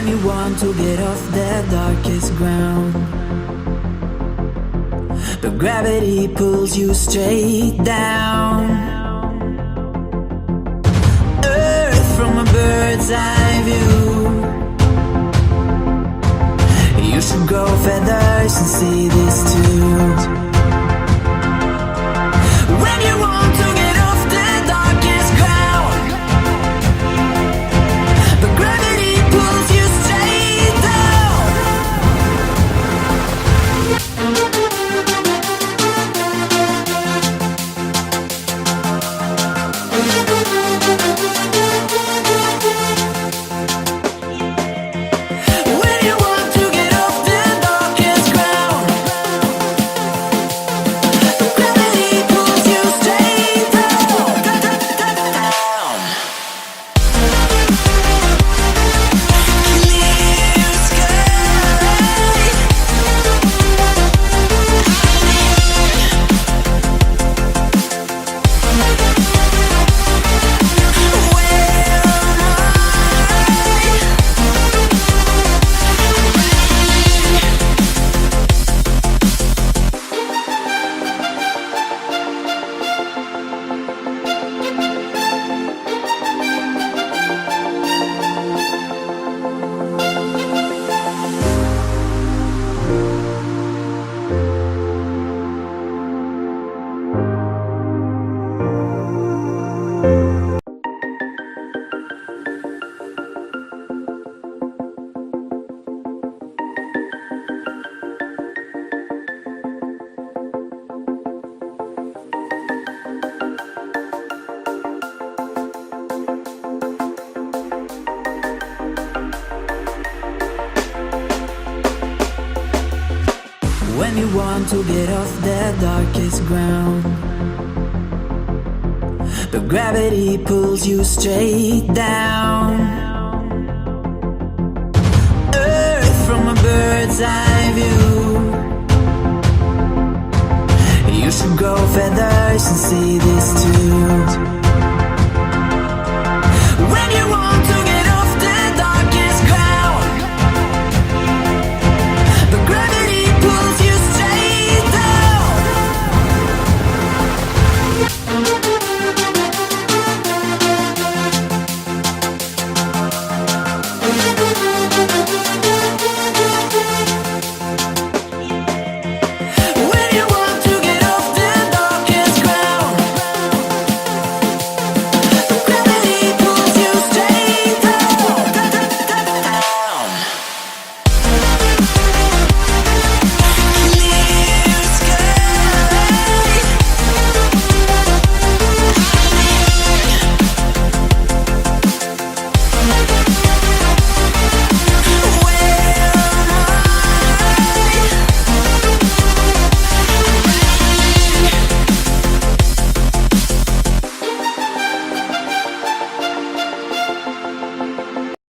When you want to get off the darkest ground, but gravity pulls you straight down. Earth from a bird's eye view. You should grow feathers and see this too. When you want to get off the darkest ground, but gravity pulls you straight down. When you want to get off the darkest ground, but gravity pulls you straight down. Clear sky. When you want to get off the darkest ground, but gravity pulls you straight down. Earth from a bird's eye view. You should grow feathers and see this too. When you want